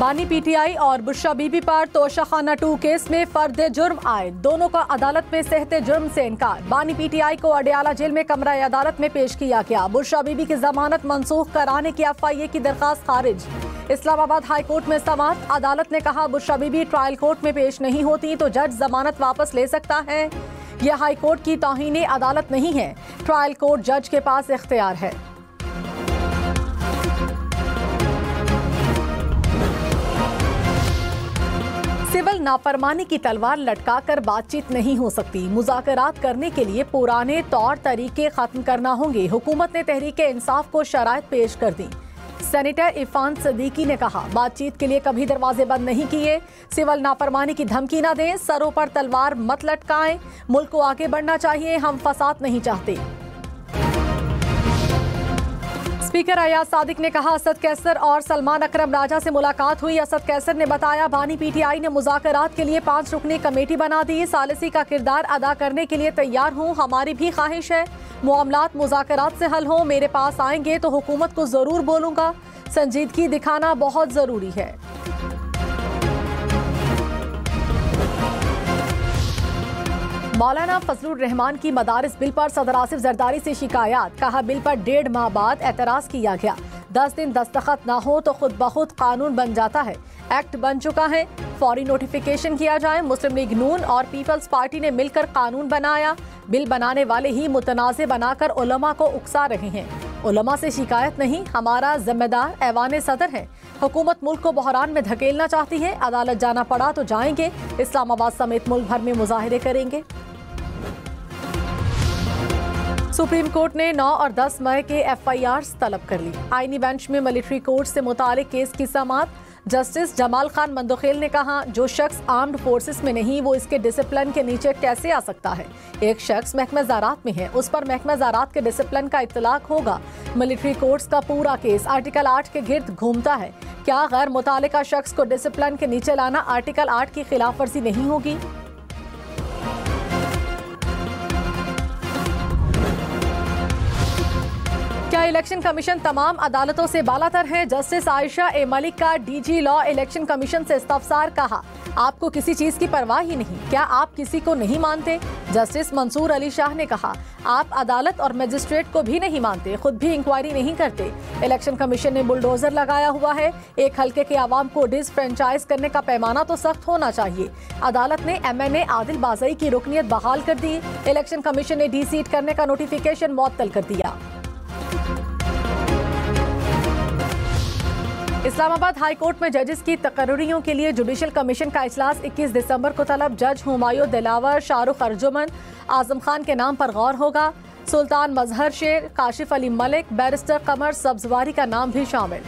बानी पीटीआई और बुशरा बीबी पर तोशाखाना 2 केस में फर्द जुर्म आए, दोनों का अदालत में सहते जुर्म से इनकार। बानी पीटीआई को अडयाला जेल में कमरा अदालत में पेश किया गया। बुशरा बीबी की जमानत मंसूख कराने की FIA की दरखास्त खारिज। इस्लामाबाद हाई कोर्ट में समाअत, अदालत ने कहा बुशरा बीबी ट्रायल कोर्ट में पेश नहीं होती तो जज जमानत वापस ले सकता है। यह हाई कोर्ट की तौहीन अदालत नहीं है, ट्रायल कोर्ट जज के पास इख्तियार है। सिविल नाफरमानी की तलवार लटकाकर बातचीत नहीं हो सकती। मुज़ाकरात करने के लिए पुराने तौर तरीके खत्म करना होंगे। हुकूमत ने तहरीके इंसाफ को शराइत पेश कर दी। सेनेटर इरफान सदीकी ने कहा बातचीत के लिए कभी दरवाजे बंद नहीं किए। सिविल नाफरमानी की धमकी न दें, सरों पर तलवार मत लटकाएं। मुल्क को आगे बढ़ना चाहिए, हम फसाद नहीं चाहते। स्पीकर अयाज सादिक ने कहा असद कैसर और सलमान अकरम राजा से मुलाकात हुई। असद कैसर ने बताया बानी पीटीआई ने मुज़ाकरात के लिए 5 रुकनी कमेटी बना दी। सालिसी का किरदार अदा करने के लिए तैयार हूँ, हमारी भी ख्वाहिश है मामलात मुज़ाकरात से हल हो। मेरे पास आएंगे तो हुकूमत को जरूर बोलूंगा। संजीदगी दिखाना बहुत जरूरी है। मौलाना फजलुर रहमान की मदारिस बिल पर सदर आसिफ जरदारी से शिकायत। कहा बिल पर 1.5 माह बाद एतराज किया गया। 10 दिन दस्तखत ना हो तो खुद ब खुद कानून बन जाता है। एक्ट बन चुका है, फौरी नोटिफिकेशन किया जाए। मुस्लिम लीग नून और पीपल्स पार्टी ने मिलकर कानून बनाया। बिल बनाने वाले ही मुतनाज़े बनाकर उलमा को उकसा रहे हैं। उलमा से शिकायत नहीं, हमारा जिम्मेदार ऐवान सदर है। हुकूमत मुल्क को बहरान में धकेलना चाहती है। अदालत जाना पड़ा तो जाएंगे। इस्लामाबाद समेत मुल्क भर में मुजाहिरे करेंगे। सुप्रीम कोर्ट ने 9 और 10 मई के FIRs तलब कर ली। आईनी बेंच में मिलिट्री कोर्ट से मुतालिक केस की समाअत। जस्टिस जमाल खान मंदोखेल ने कहा जो शख्स आर्म्ड फोर्सेस में नहीं वो इसके डिसिप्लिन के नीचे कैसे आ सकता है। एक शख्स महकमा ज़राअत में है, उस पर महकमा ज़राअत के डिसिप्लिन का इतलाक होगा। मिलिट्री कोर्ट्स का पूरा केस आर्टिकल 8 के गिर्द घूमता है। क्या गैर मुतालिका शख्स को डिसिप्लिन के नीचे लाना आर्टिकल 8 की खिलाफ वर्जी नहीं होगी? क्या इलेक्शन कमीशन तमाम अदालतों से बालातर है? जस्टिस आयशा ए मलिक का DG लॉ इलेक्शन कमीशन से इस्तफसार। कहा आपको किसी चीज की परवाह ही नहीं, क्या आप किसी को नहीं मानते? जस्टिस मंसूर अली शाह ने कहा आप अदालत और मजिस्ट्रेट को भी नहीं मानते, खुद भी इंक्वायरी नहीं करते। इलेक्शन कमीशन ने बुलडोजर लगाया हुआ है। एक हल्के के आवाम को डिसफ्रेंचाइज करने का पैमाना तो सख्त होना चाहिए। अदालत ने MNA आदिल बाज़ई की रुकनियत बहाल कर दी। इलेक्शन कमीशन ने डीसीट करने का नोटिफिकेशन मुअत्तल कर दिया। इस्लामाबाद हाई कोर्ट में जजेस की तकर्रियों के लिए जुडिशल कमीशन का इजलास 21 दिसंबर को तलब। जज हुमायूं दिलावर, शाहरुख अर्जुमन, आजम खान के नाम पर गौर होगा। सुल्तान मजहर शेर, काशिफ अली मलिक, बैरिस्टर कमर सब्जवारी का नाम भी शामिल।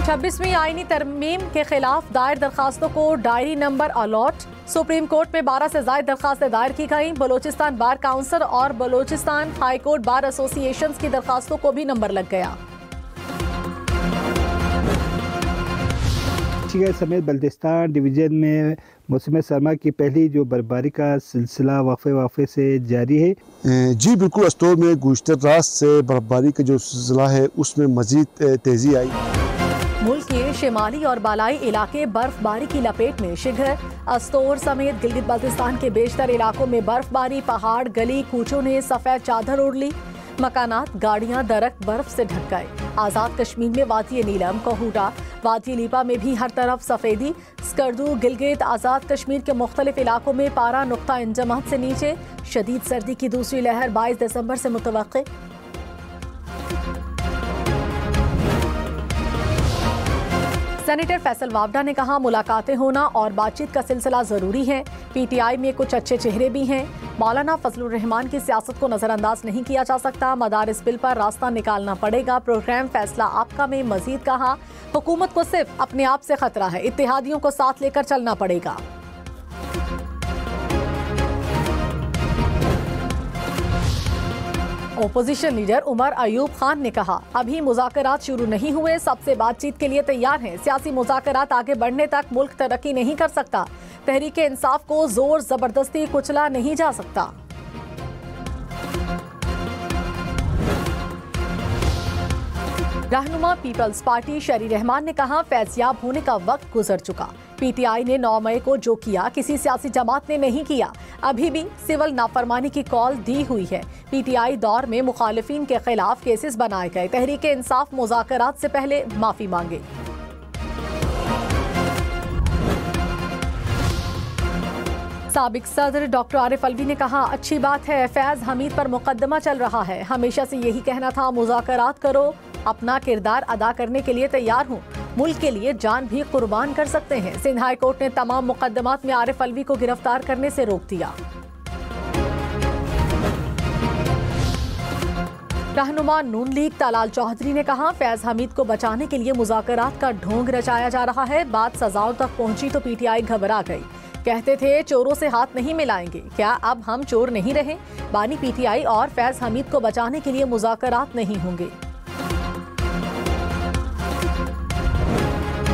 26वीं आईनी तरमीम के खिलाफ दायर दरखास्तों को diary number allot. Supreme court में 12 से ज्यादा दरखास्तें दायर की गई। बलोचिस्तान बार काउंसिल और Balochistan high court bar association की दरखास्तों को भी नंबर लग गया। समेत बल्तिस्तान डिवीजन में मौसम सरमा की पहली जो बर्फबारी का सिलसिला वक्फे से जारी है। जी बिल्कुल, अस्टोर में गुज़िश्ता रात से बर्फबारी का जो सिलसिला है उसमें मजीद तेजी आई। मुल्क के शिमाली और बालाई इलाके बर्फबारी की लपेट में। शिघर, अस्तोर समेत गिलगित बल्तिस्तान के बेशतर इलाकों में बर्फबारी। पहाड़, गली कूचों ने सफेद चादर ओढ़ ली। मकानात, गाड़ियां, दरख्त बर्फ से ढक गए। आज़ाद कश्मीर में वादी नीलम, कहूटा, वादी लीपा में भी हर तरफ सफेदी। स्कर्दू, गिलगित, आज़ाद कश्मीर के मुख्तलिफ इलाकों में पारा नुक्ता इंजमात से नीचे। शदीद सर्दी की दूसरी लहर 22 दिसंबर से मुतवक्के। सेनेटर फैसल वावडा ने कहा मुलाकातें होना और बातचीत का सिलसिला जरूरी है। पीटीआई में कुछ अच्छे चेहरे भी हैं। मौलाना फजलुर रहमान की सियासत को नजरअंदाज नहीं किया जा सकता। मदारिस बिल पर रास्ता निकालना पड़ेगा। प्रोग्राम फैसला आपका में मजीद कहा हुकूमत को सिर्फ अपने आप से खतरा है, इत्तेहादियों को साथ लेकर चलना पड़ेगा। ओपोजिशन लीडर उमर अयूब खान ने कहा अभी मुज़ाकरात शुरू नहीं हुए, सबसे बातचीत के लिए तैयार हैं। सियासी मुज़ाकरात आगे बढ़ने तक मुल्क तरक्की नहीं कर सकता। तहरीके इंसाफ को जोर जबरदस्ती कुचला नहीं जा सकता। रहनुमा पीपल्स पार्टी शरी रहमान ने कहा, फैज़याब होने का वक्त गुजर चुका। पीटीआई ने 9 मई को जो किया किसी सियासी जमात ने नहीं किया। अभी भी सिविल नाफरमानी की कॉल दी हुई है। पीटीआई दौर में मुखालिफिन के खिलाफ केसेस बनाए गए। तहरीक इंसाफ मुज़ाकरात से पहले माफी मांगे। साबिक सदर डॉक्टर आरिफ अलवी ने कहा, अच्छी बात है फैज हमीद पर मुकदमा चल रहा है। हमेशा से यही कहना था, मुज़ाकरात करो। अपना किरदार अदा करने के लिए तैयार हूँ। मुल्क के लिए जान भी कुर्बान कर सकते हैं। सिंध हाई कोर्ट ने तमाम मुकदमात में आरिफ अलवी को गिरफ्तार करने से रोक दिया। रहनुमा नून लीग तलाल चौधरी ने कहा, फैज हमीद को बचाने के लिए मुज़ाकरात का ढोंग रचाया जा रहा है। बात सजाओं तक पहुंची तो पीटीआई घबरा गई। कहते थे चोरों से हाथ नहीं मिलाएंगे। क्या अब हम चोर नहीं रहे? बानी पीटीआई और फैज हमीद को बचाने के लिए मुज़ाकरात नहीं होंगे।